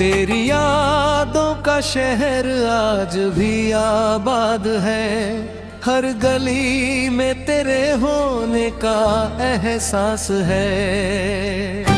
तेरी यादों का शहर आज भी आबाद है, हर गली में तेरे होने का एहसास है।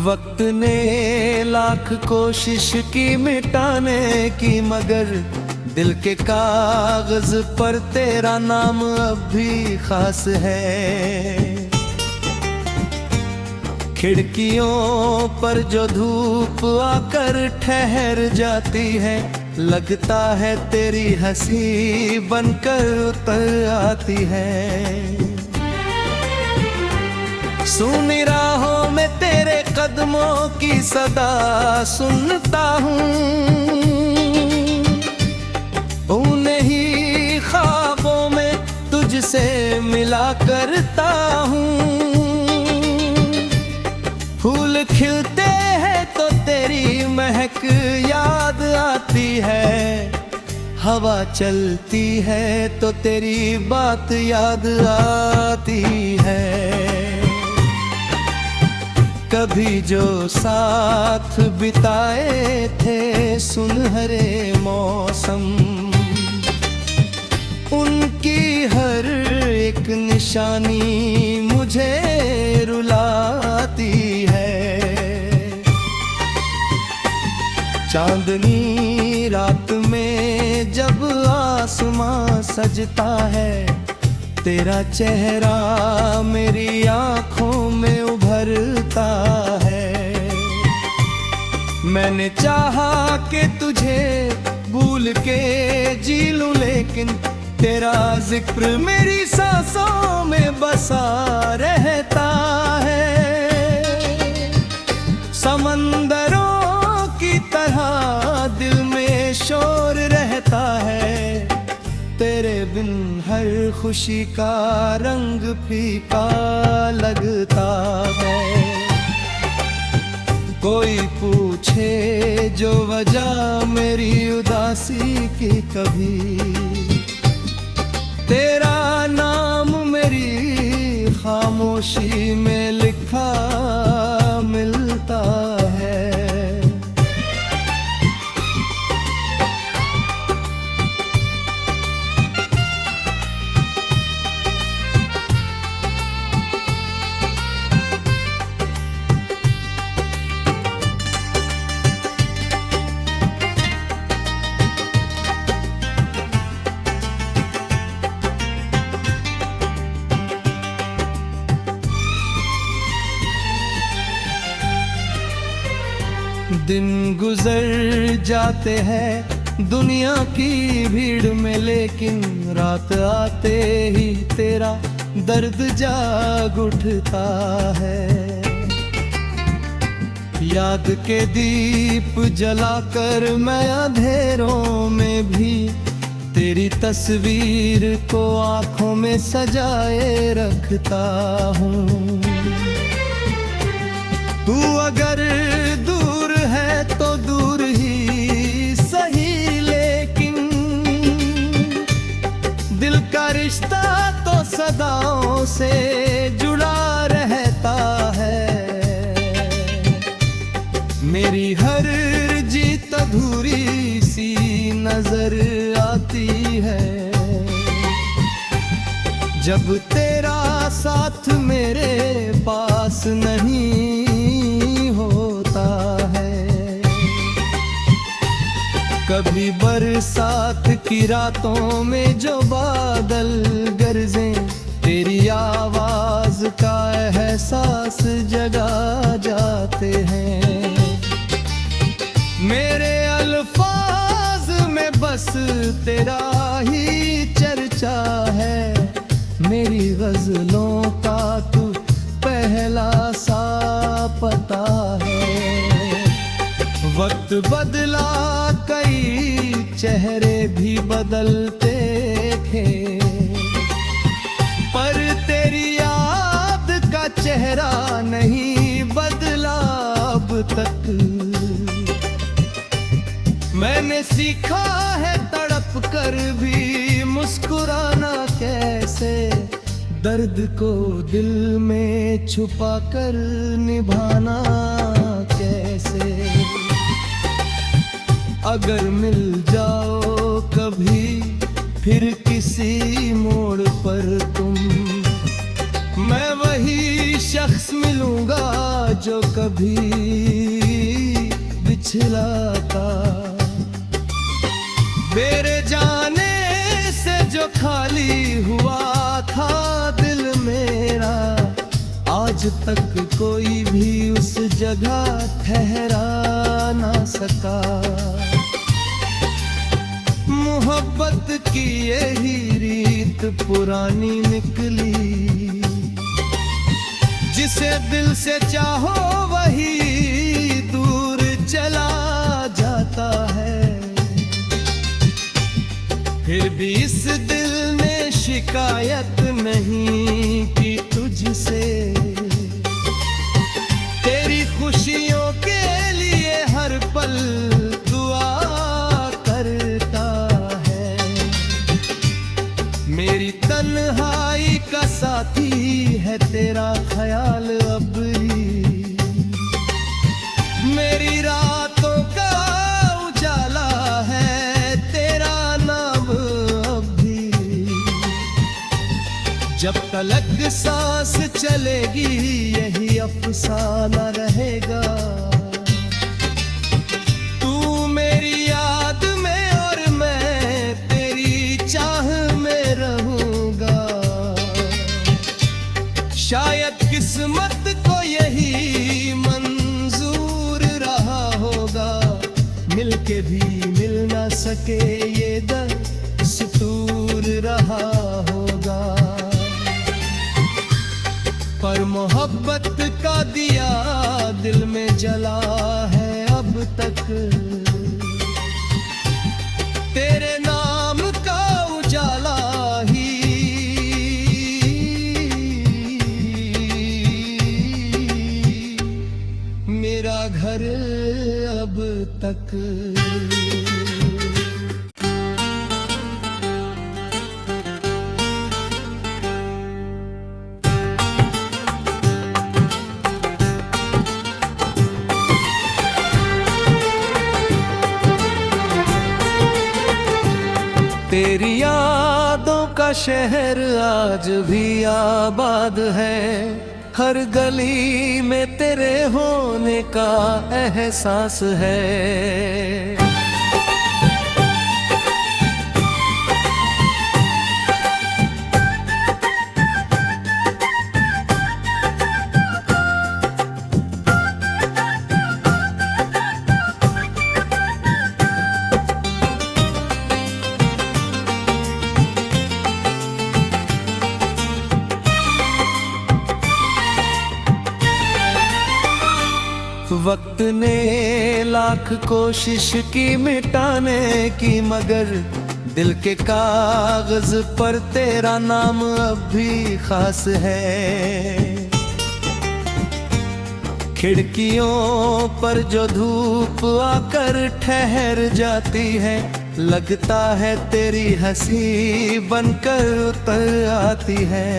वक्त ने लाख कोशिश की मिटाने की, मगर दिल के कागज पर तेरा नाम अब भी खास है। खिड़कियों पर जो धूप आकर ठहर जाती है, लगता है तेरी हंसी बनकर उतर आती है। सुनी राहों में तेरे कदमों की सदा सुनता हूँ, उन्हें ही ख्वाबों में तुझसे मिला करता हूँ। फूल खिलते हैं तो तेरी महक याद आती है, हवा चलती है तो तेरी बात याद आती है। कभी जो साथ बिताए थे सुनहरे मौसम, उनकी हर एक निशानी मुझे रुलाती है। चांदनी रात में जब आसमां सजता है, तेरा चेहरा मेरी आँखों में उभरता है। मैंने चाहा कि तुझे भूल के जी लूं, लेकिन तेरा जिक्र मेरी सांसों में बसा रहता है। समंदरों की तरह दिल में शोर रहता है, तेरे बिन हर खुशी का रंग फीका लगता है। कोई पूछे जो वजह मेरी उदासी की, कभी तेरा नाम मेरी खामोशी में लिखा मिलता है। दिन गुजर जाते हैं दुनिया की भीड़ में, लेकिन रात आते ही तेरा दर्द जाग उठता है। याद के दीप जलाकर मैं अंधेरों में भी तेरी तस्वीर को आंखों में सजाए रखता हूँ। तू अगर दूर है तो दूर ही सही, लेकिन दिल का रिश्ता तो सदाओं से जुड़ा रहता है। मेरी हर जीत अधूरी सी नजर आती है, जब तेरा साथ मेरे पास नहीं होता है। कभी बरसात की रातों में जो बादल गरजे, तेरी आवाज का एहसास जगा जाते हैं। मेरे अल्फाज में बस तेरा ही चर्चा है, मेरी गजलों का तू पहला सा पता है। वक्त बदला कई चेहरे भी बदलते थे, पर तेरी याद का चेहरा नहीं बदला अब तक। मैंने सीखा है तड़प कर भी मुस्कुराना कैसे, दर्द को दिल में छुपा कर निभाना कैसे। अगर मिल जाओ कभी फिर किसी मोड़ पर तुम, मैं वही शख्स मिलूंगा जो कभी बिछला था। मेरे जाने से जो खाली हुआ था दिल मेरा, आज तक कोई भी उस जगह ठहरा ना सका। मोहब्बत की यही रीत पुरानी निकली, जिसे दिल से चाहो वही दूर चला जाता है। फिर भी इस दिल ने शिकायत नहीं की तुझसे, तेरी खुशियों के लिए हर पल दुआ करता है। मेरी तन्हाई का साथी है तेरा ख्याल अब भी, मेरी रातों का उजाला है तेरा नाम अब भी। जब तलक सांस चलेगी यही अफसाना रहेगा, तू मेरी याद में और मैं तेरी चाह में रहूंगा। शायद किस्मत को यही मंजूर रहा होगा, मिलके भी मिल ना सके ये दस्तूर रहा होगा। पर मोहब्बत का दिया दिल में जला है अब तक, तेरे नाम का उजाला ही मेरा घर अब तक। तेरी यादों का शहर आज भी आबाद है, हर गली में तेरे होने का एहसास है। वक्त ने लाख कोशिश की मिटाने की, मगर दिल के कागज पर तेरा नाम अब भी खास है। खिड़कियों पर जो धूप आकर ठहर जाती है, लगता है तेरी हंसी बनकर उतर आती है।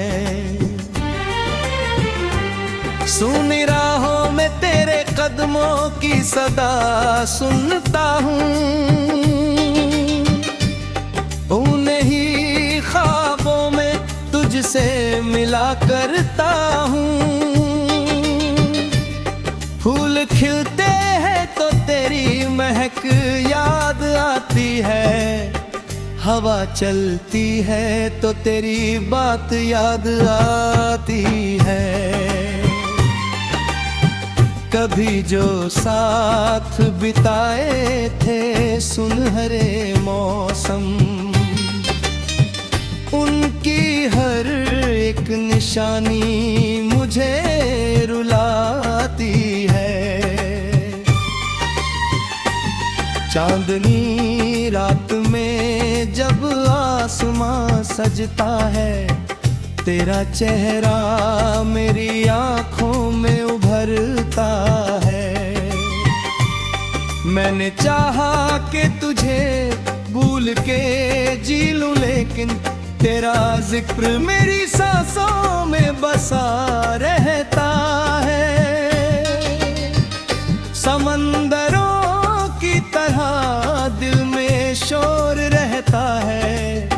सुनी राहों में तेरे कदमों की सदा सुनता हूँ, उन्हीं ही ख्वाबों में तुझसे मिला करता हूँ। फूल खिलते हैं तो तेरी महक याद आती है, हवा चलती है तो तेरी बात याद आती है। कभी जो साथ बिताए थे सुनहरे मौसम, उनकी हर एक निशानी मुझे रुलाती है। चांदनी रात में जब आसमां सजता है, तेरा चेहरा मेरी आंखों में उभरता है। मैंने चाहा कि तुझे भूल के जी लूं, लेकिन तेरा जिक्र मेरी सांसों में बसा रहता है। समंदरों की तरह दिल में शोर रहता है,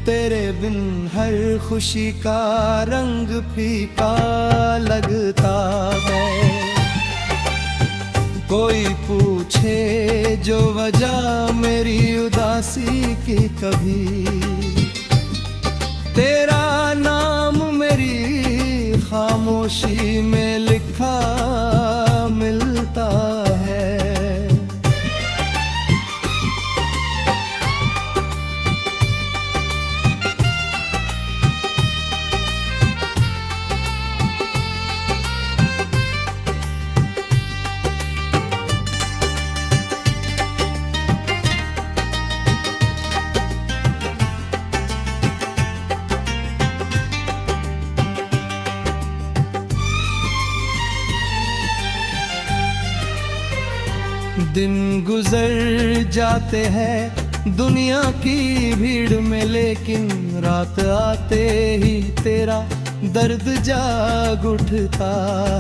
तेरे बिन हर खुशी का रंग फीका लगता है। कोई पूछे जो वजह मेरी उदासी की, कभी तेरा नाम मेरी खामोशी में लिखा मिलता है। दिन गुजर जाते हैं दुनिया की भीड़ में, लेकिन रात आते ही तेरा दर्द जाग उठता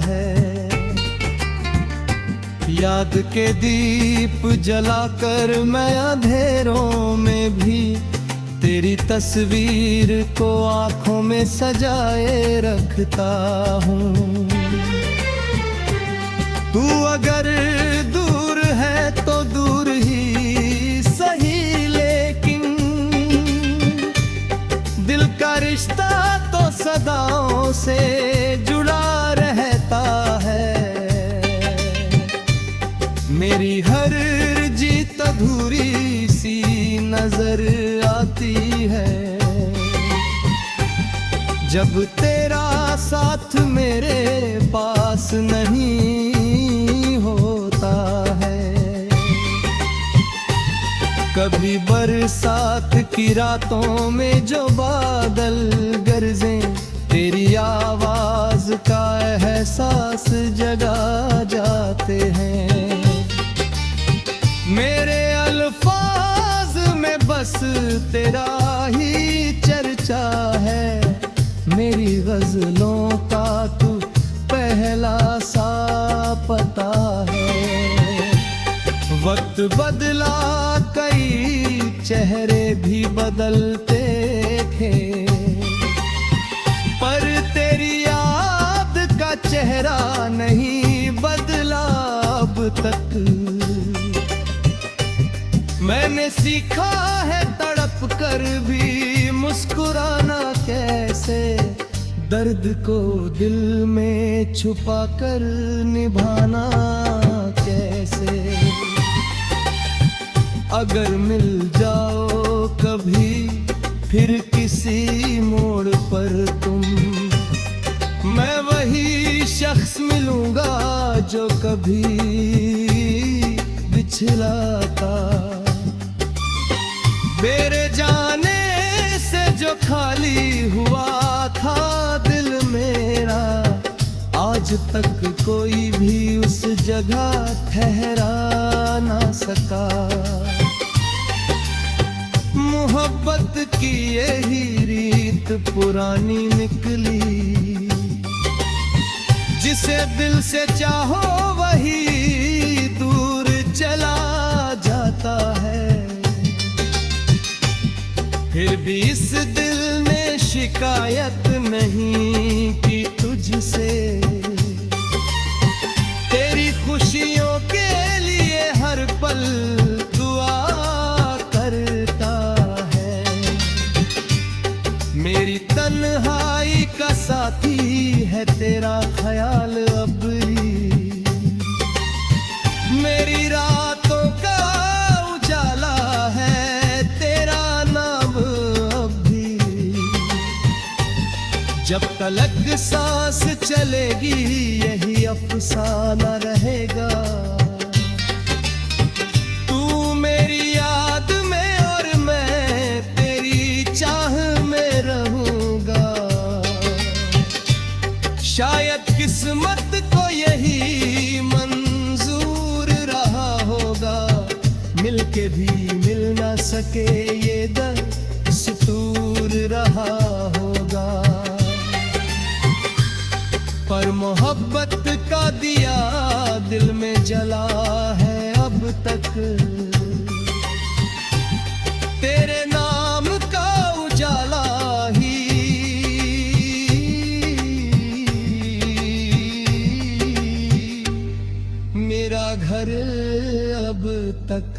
है। याद के दीप जलाकर मैं अंधेरों में भी तेरी तस्वीर को आंखों में सजाए रखता हूँ। तू अगर दूर है तो दूर ही सही, लेकिन दिल का रिश्ता तो सदाओं से जुड़ा रहता है। मेरी हर जीत अधूरी सी नजर आती है, जब तेरा साथ मेरे पास नहीं होता है। कभी बरसात की रातों में जो बादल गरजे, तेरी आवाज का एहसास जगा जाते हैं। मेरे अल्फाज में बस तेरा ही चर्चा है, मेरी गजलों का तू पहला सा पता है। वक्त बदला, कई चेहरे भी बदलते थे, पर तेरी याद का चेहरा नहीं बदला अब तक। मैंने सीखा है तड़प कर भी मुस्कुराना कैसे, दर्द को दिल में छुपा कर निभाना कैसे। अगर मिल जाओ कभी फिर किसी मोड़ पर तुम, मैं वही शख्स मिलूंगा जो कभी बिछला था। मेरे जाने से जो खाली हुआ था दिल मेरा, आज तक कोई भी उस जगह ठहरा ना सका। मोहब्बत की यही रीत पुरानी निकली, जिसे दिल से चाहो वही दूर चला जाता है। फिर भी इस दिल ने शिकायत नहीं की तुझसे, तेरी खुशियों के लिए हर पल दुआ करता है। मेरी तन्हाई का साथी है तेरा ख्याल अबरी, मेरी रातों का उजाला है तेरा नाम अभी। जब तलक सांस चलेगी यही अफसाना रहेगा, तू मेरी याद किस्मत को यही मंजूर रहा होगा, मिलके भी मिल ना सके ये दस्तूर रहा होगा। पर मोहब्बत का दिया दिल में जला है अब तक, तेरे नाम का उजाला ही मेरा घर अब तक।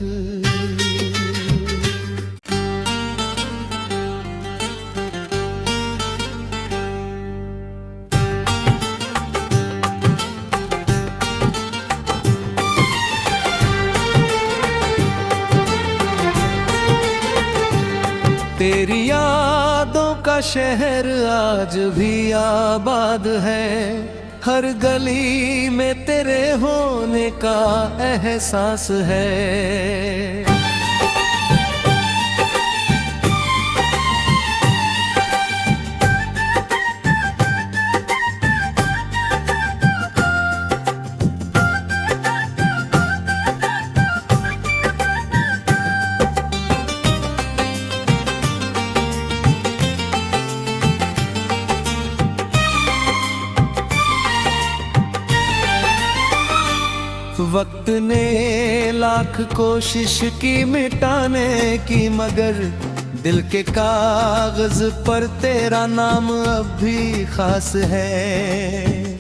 तेरी यादों का शहर आज भी आबाद है, हर गली में तेरे होने का एहसास है। वक्त ने लाख कोशिश की मिटाने की, मगर दिल के कागज पर तेरा नाम अब भी खास है।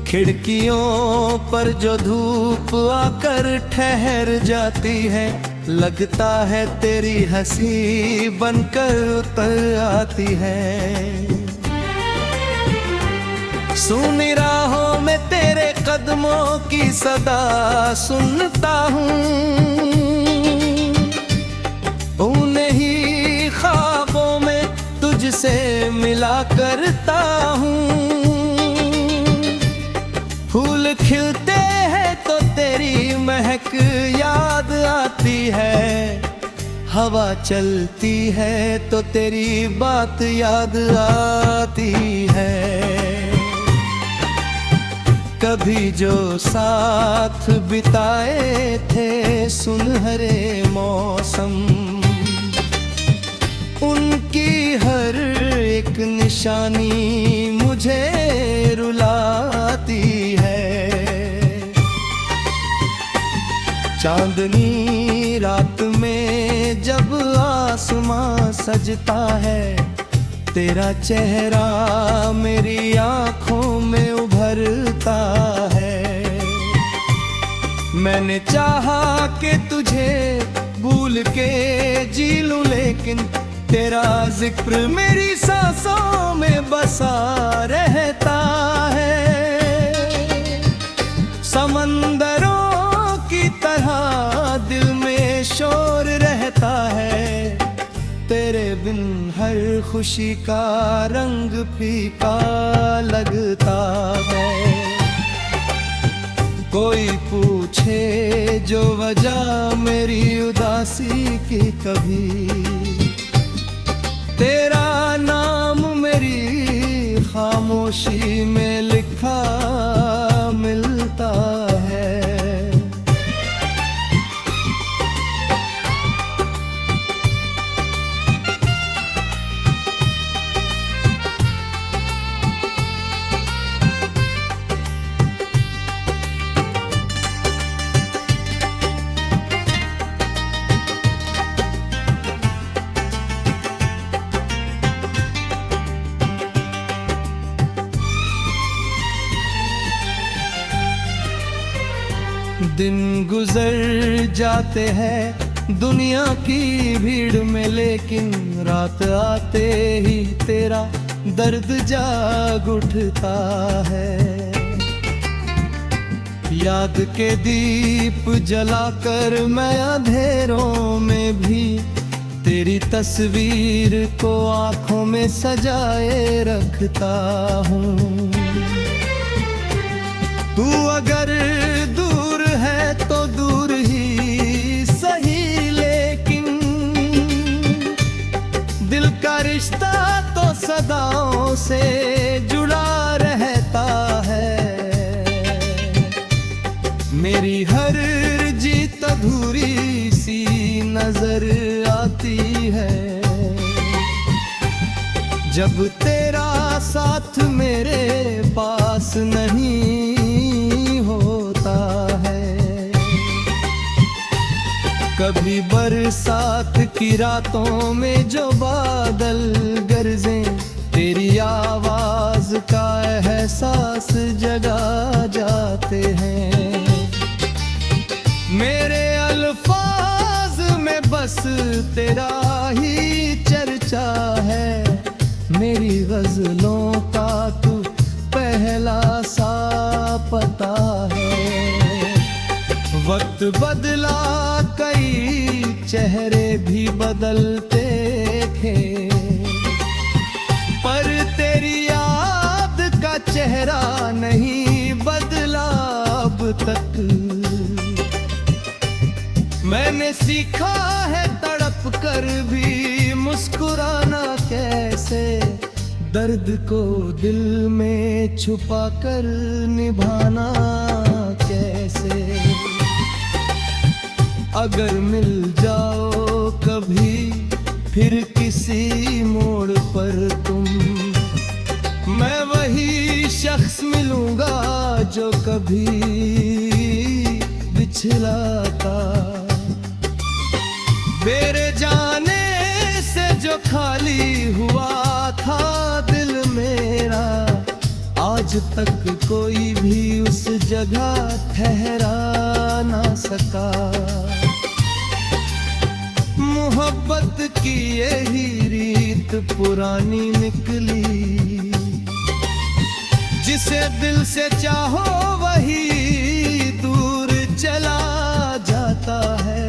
खिड़कियों पर जो धूप आकर ठहर जाती है, लगता है तेरी हंसी बनकर उतर आती है। सुनी राहों में तेरे कदमों की सदा सुनता हूँ, उन्हें ही ख्वाबों में तुझसे मिला करता हूँ। फूल खिलते हैं तो तेरी महक याद आती है, हवा चलती है तो तेरी बात याद आती है। कभी जो साथ बिताए थे सुनहरे मौसम, उनकी हर एक निशानी मुझे रुलाती है। चांदनी रात में जब आसमां सजता है, तेरा चेहरा मेरी आँखों में उभरता है। मैंने चाहा कि तुझे भूल के जी लूं, लेकिन तेरा जिक्र मेरी सांसों में बसा रहता है। समंदरों की तरह दिल में शोर रहता है, तेरे बिन हर खुशी का रंग फीका लगता है। कोई पूछे जो वजह मेरी उदासी की, कभी तेरा नाम मेरी खामोशी में लिखा मिलता है। दिन गुजर जाते हैं दुनिया की भीड़ में, लेकिन रात आते ही तेरा दर्द जाग उठता है। याद के दीप जलाकर मैं अंधेरों में भी तेरी तस्वीर को आंखों में सजाए रखता हूँ। तू अगर दूर है तो दूर ही सही, लेकिन दिल का रिश्ता तो सदाओं से जुड़ा मेरी हर जीत अधूरी सी नजर आती है जब तेरा साथ मेरे पास नहीं होता है। कभी बरसात की रातों में जो बादल गरजें, तेरी आवाज का एहसास जगा जाते हैं। मेरे अल्फाज में बस तेरा ही चर्चा है, मेरी गजलों का तू पहला सा पता है। वक्त बदला, कई चेहरे भी बदलते थे, पर तेरी याद का चेहरा नहीं बदला अब तक। मैंने सीखा है तड़प कर भी मुस्कुराना कैसे, दर्द को दिल में छुपा कर निभाना कैसे। अगर मिल जाओ कभी फिर किसी मोड़ पर तुम, मैं वही शख्स मिलूंगा जो कभी बिछला था। मेरे जाने से जो खाली हुआ था दिल मेरा, आज तक कोई भी उस जगह ठहरा ना सका। मोहब्बत की यही रीत पुरानी निकली, जिसे दिल से चाहो वही दूर चला जाता है।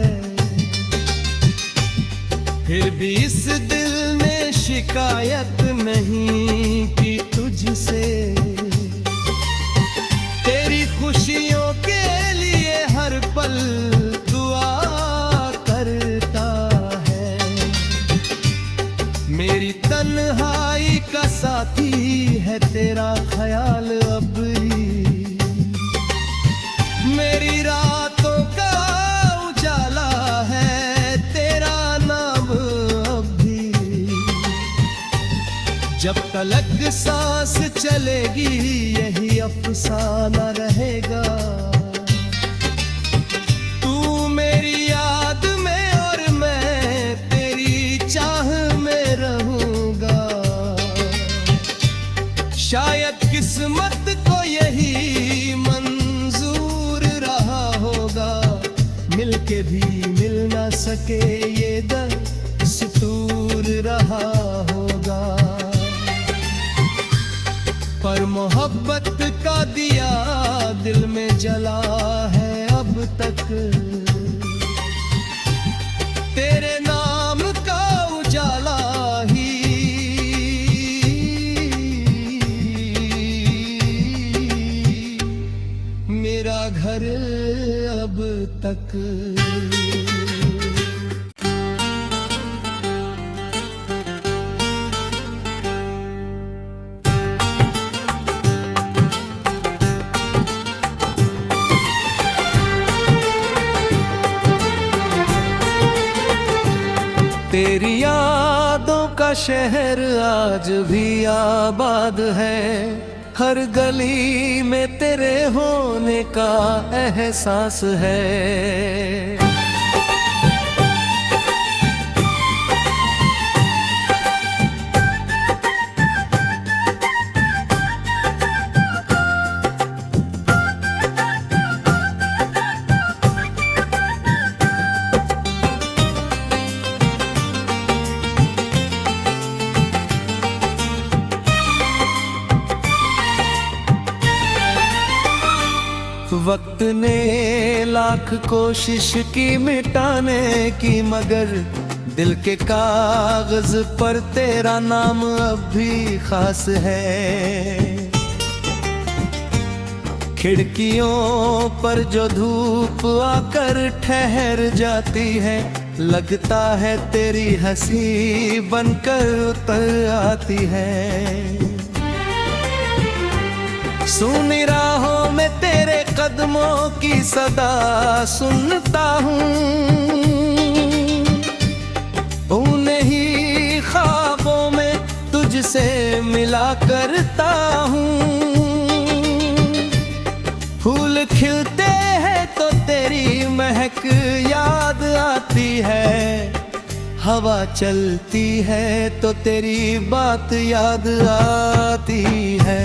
फिर भी इस दिल ने शिकायत नहीं की तुझसे, तेरी खुशियों के लिए हर पल दुआ करता है। मेरी तन्हाई का साथी है तेरा ख्याल अबरी, मेरी रातों का उजाला है तेरा नाम अभी। जब तलक सांस चलेगी यही अफसाना रहेगा, तू मेरी याद में और मैं तेरी चाह में रहूंगा। शायद किस्मत को यही मंजूर रहा होगा, मिलके भी मिल ना सके ये दस्तूर रहा होगा। पर मोहब्बत का दिया दिल में जला है अब तक, तेरे नाम का उजाला ही मेरा घर अब तक। तेरी यादों का शहर आज भी आबाद है, हर गली में तेरे होने का एहसास है। वक्त ने लाख कोशिश की मिटाने की, मगर दिल के कागज पर तेरा नाम अब भी खास है। खिड़कियों पर जो धूप आकर ठहर जाती है, लगता है तेरी हंसी बनकर उतर आती है। सुनी राहों में तेरे कदमों की सदा सुनता हूँ, उन्हें ही ख्वाबों में तुझसे मिला करता हूँ। फूल खिलते हैं तो तेरी महक याद आती है, हवा चलती है तो तेरी बात याद आती है।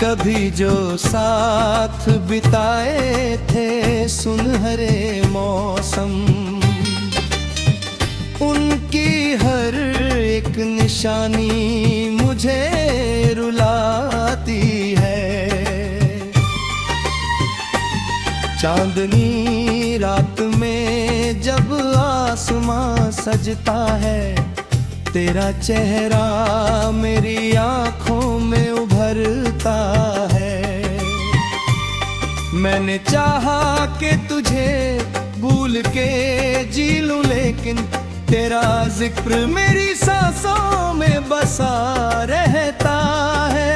कभी जो साथ बिताए थे सुनहरे मौसम, उनकी हर एक निशानी मुझे रुलाती है। चांदनी रात में जब आसमां सजता है, तेरा चेहरा मेरी आँखों में उभरता है। मैंने चाहा कि तुझे भूल के जी लूं, लेकिन तेरा जिक्र मेरी सांसों में बसा रहता है।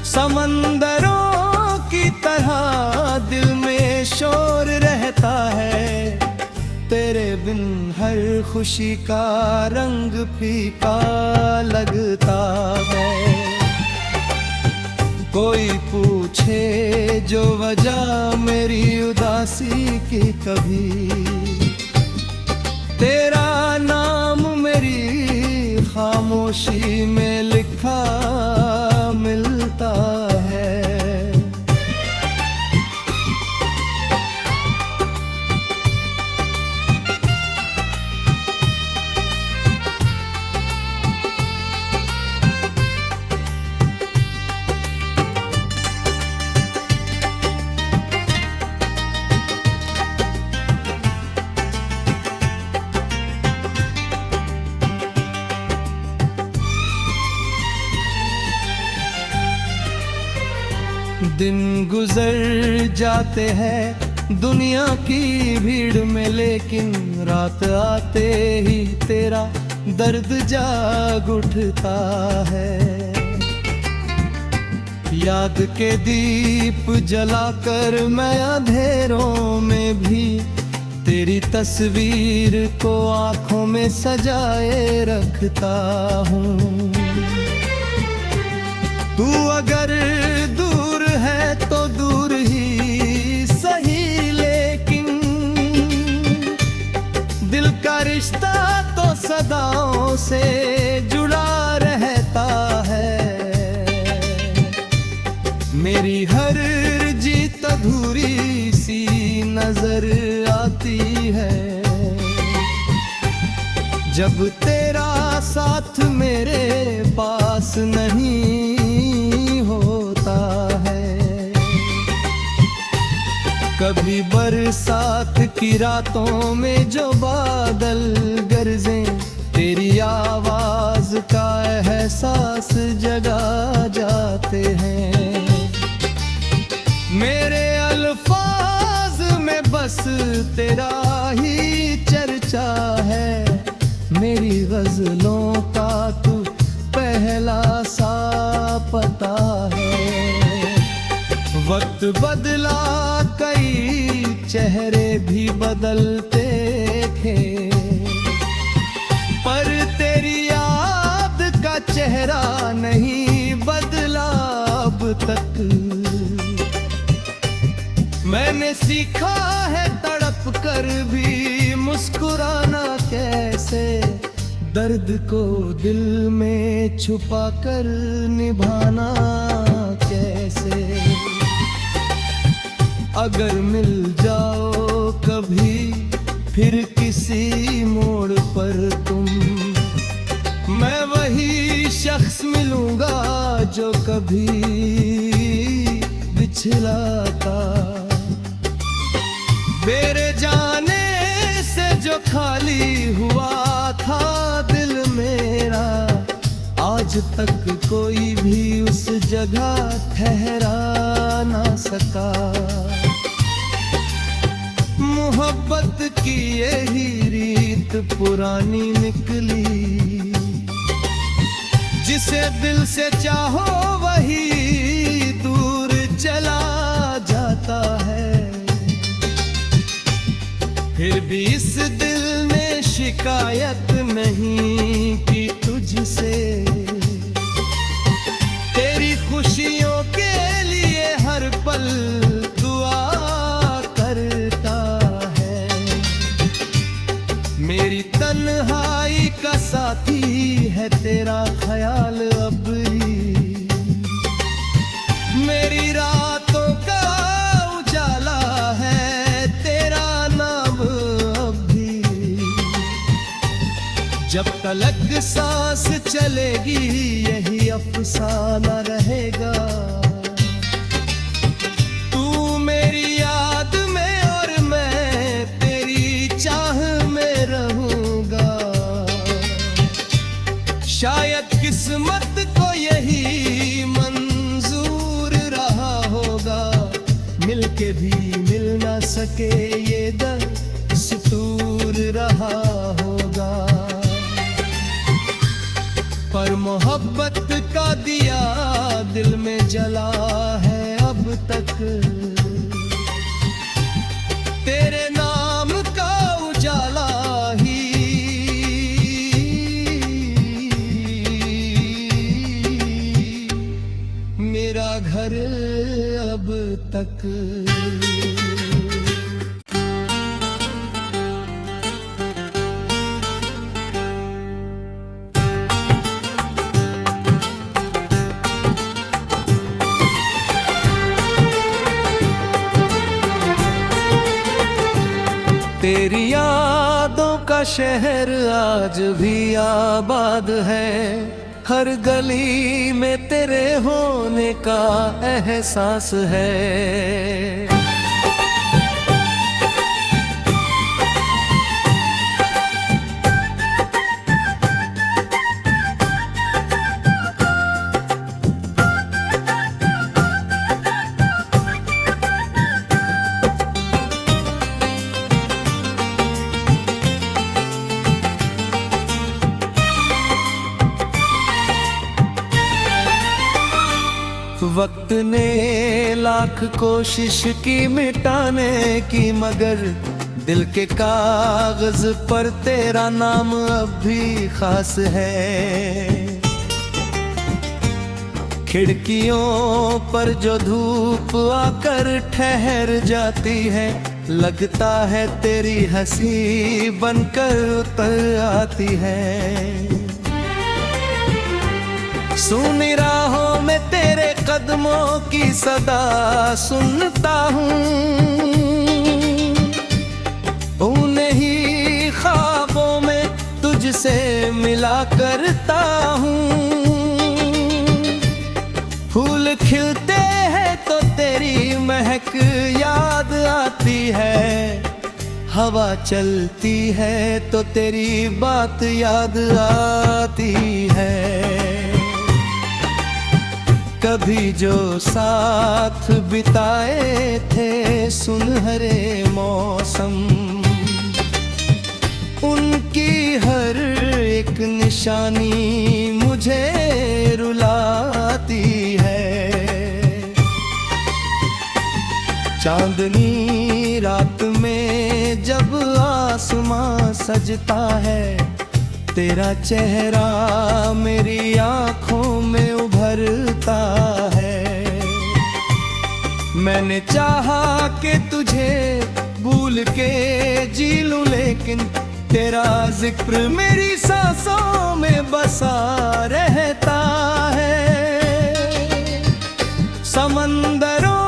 समंदरों की तरह दिल में शोर रहता है, तेरे बिन हर खुशी का रंग फीका लगता है। कोई पूछे जो वजह मेरी उदासी की, कभी तेरा नाम मेरी खामोशी में लिखा मिलता है। दिन गुजर जाते हैं दुनिया की भीड़ में, लेकिन रात आते ही तेरा दर्द जाग उठता है। याद के दीप जलाकर मैं अंधेरों में भी तेरी तस्वीर को आंखों में सजाए रखता हूँ। तू अगर दूर है तो दूर ही सही, लेकिन दिल का रिश्ता तो सदाओं से जुड़ा रहता है। मेरी हर जीत अधूरी सी नजर आती है, जब तेरा साथ मेरे पास नहीं होता है। कभी बरसात की रातों में जो बादल गरजे, तेरी आवाज का एहसास जगा जाते हैं। मेरे अल्फाज में बस तेरा ही चर्चा है, मेरी गजलों का तू पहला सा पता है। वक्त बदला कई चेहरे भी बदलते थे, पर तेरी याद का चेहरा नहीं बदला अब तक। मैंने सीखा है तड़प कर भी मुस्कुराना कैसे, दर्द को दिल में छुपा कर निभाना कैसे। अगर मिल जाओ कभी फिर किसी मोड़ पर तुम, मैं वही शख्स मिलूंगा जो कभी बिछला था। मेरे जाने से जो खाली हुआ था दिल मेरा, आज तक कोई भी उस जगह ठहरा ना सका। मोहब्बत की यही रीत पुरानी निकली, जिसे दिल से चाहो वही दूर चला जाता है। फिर भी इस दिल ने शिकायत नहीं की तुझसे। तेरी खुशियों के लिए हर पल दुआ करता है। मेरी तन्हाई का साथी है तेरा ख्याल अब भी। मेरी रातों का उजाला है तेरा नाम अब भी। जब तलक सांस चलेगी यही अफसाना रहेगा। तू मेरी याद में और मैं तेरी चाह में रहूंगा। शायद किस्मत को यही मंजूर रहा होगा। मिलके भी मिल ना सके ये दस्तूर रहा होगा। पर मोहब्बत का दिया दिल में जला है अब तक। तेरे नाम का उजाला ही मेरा घर अब तक। तेरी यादों का शहर आज भी आबाद है। हर गली में तेरे होने का एहसास है। वक्त ने लाख कोशिश की मिटाने की, मगर दिल के कागज पर तेरा नाम अब भी खास है। खिड़कियों पर जो धूप आकर ठहर जाती है, लगता है तेरी हंसी बनकर उतर आती है। सुनी राहों में तेरे कदमों की सदा सुनता हूँ। उन्हीं ही ख्वाबों में तुझसे मिला करता हूँ। फूल खिलते हैं तो तेरी महक याद आती है। हवा चलती है तो तेरी बात याद आती है। कभी जो साथ बिताए थे सुनहरे मौसम, उनकी हर एक निशानी मुझे रुलाती है। चांदनी रात में जब आसमां सजता है, तेरा चेहरा मेरी आँखों में उभरता है। मैंने चाहा कि तुझे भूल के जी लूं, लेकिन तेरा जिक्र मेरी सांसों में बसा रहता है। समंदरों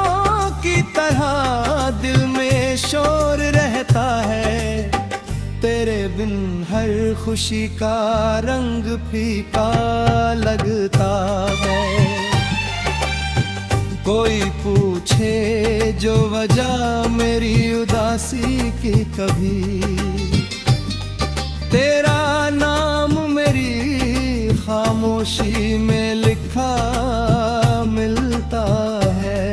की तरह दिल में शोर रहता है। तेरे बिन हर खुशी का रंग फीका लगता है। कोई पूछे जो वजह मेरी उदासी की, कभी तेरा नाम मेरी खामोशी में लिखा मिलता है।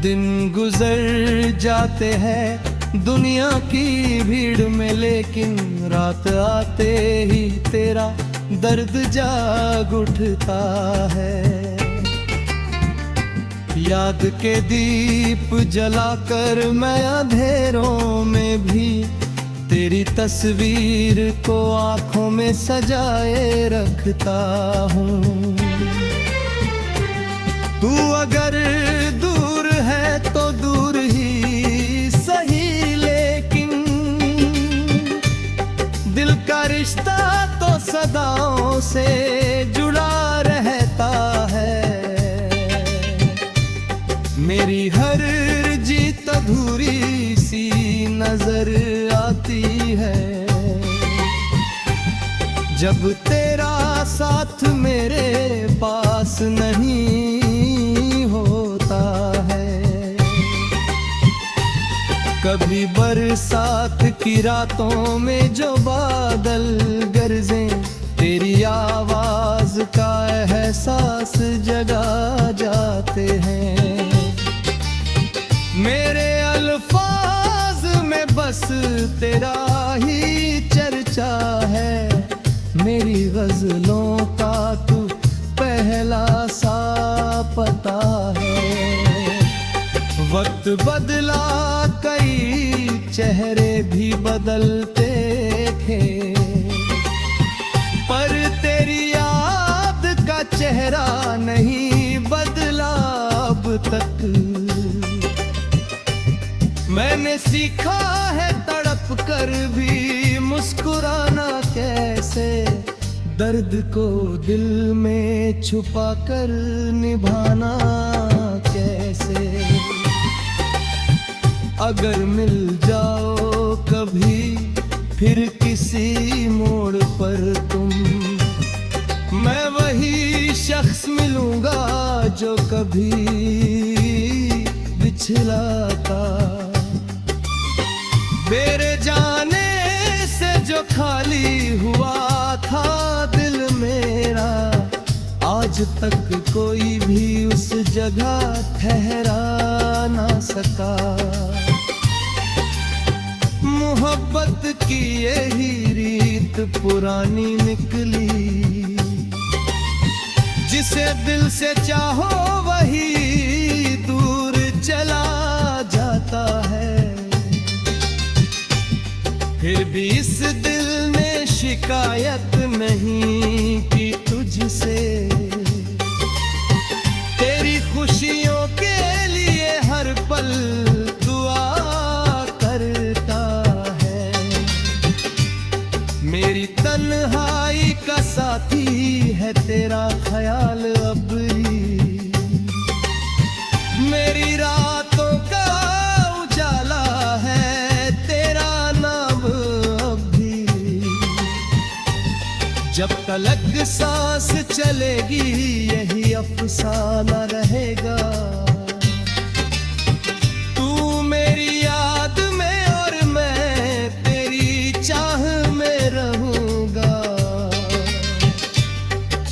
दिन गुजर जाते हैं दुनिया की भीड़ में, लेकिन रात आते ही तेरा दर्द जाग उठता है। याद के दीप जलाकर मैं अंधेरों में भी तेरी तस्वीर को आंखों में सजाए रखता हूँ। तू अगर दूर है तो दूर ही सही, लेकिन दिल का रिश्ता तो सदाओं से जुड़ा रहता है। मेरी हर जीत अधूरी सी नजर आती है जब तेरा साथ मेरे पास नहीं होता है। कभी बरसात की रातों में जो बादल गरजे, तेरी आवाज का एहसास जगा जाते हैं। मेरे अल्फाज में बस तेरा ही चर्चा है, मेरी गजलों का तू पहला सा पता है। वक्त बदला, कई चेहरे भी बदलते थे, पर तेरी याद का चेहरा नहीं बदला अब तक। मैंने सीखा है तड़प कर भी मुस्कुराना कैसे, दर्द को दिल में छुपा कर निभाना कैसे। अगर मिल जाओ कभी फिर किसी मोड़ पर तुम, मैं वही शख्स मिलूंगा जो कभी बिछला था। मेरे जाने से जो खाली हुआ था दिल मेरा, आज तक कोई भी उस जगह ठहरा ना सका। मोहब्बत की यही रीत पुरानी निकली, जिसे दिल से चाहो वही दूर चला जाता है। फिर भी इस दिल ने शिकायत नहीं की तुझसे, तेरी खुशियों के लिए हर पल दुआ करता है। मेरी तन्हाई का साथी है तेरा ख्याल अबरी, मेरी रातों का उजाला है तेरा नाम अभी। जब तलक सांस चलेगी यही अफसाना रहेगा, तू मेरी याद में और मैं तेरी चाह में रहूंगा।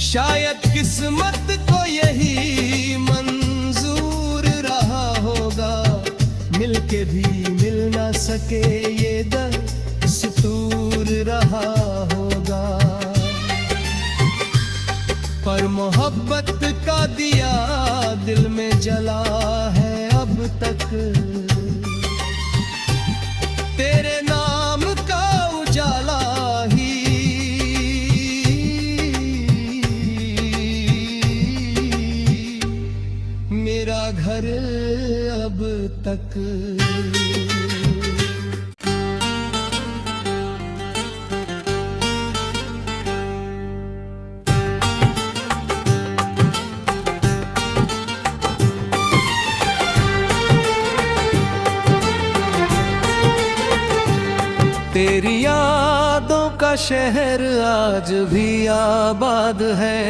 शायद किस्मत को यही मंजूर रहा होगा, मिलके भी मिल ना सके ये दस्तूर रहा होगा। पर मोहब्बत का दिया दिल में जला है अब तक, तेरे नाम का उजाला ही मेरा घर अब तक। तेरी यादों का शहर आज भी आबाद है,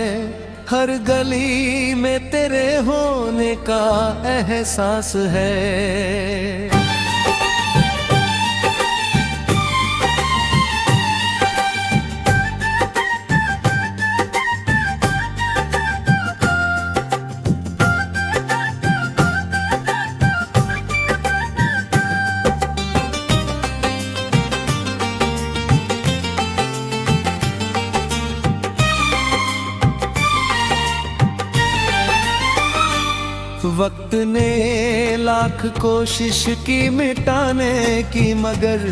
हर गली में तेरे होने का एहसास है। वक्त ने लाख कोशिश की मिटाने की, मगर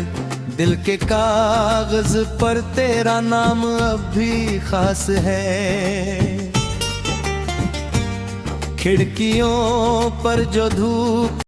दिल के कागज पर तेरा नाम अब भी खास है। खिड़कियों पर जो धूप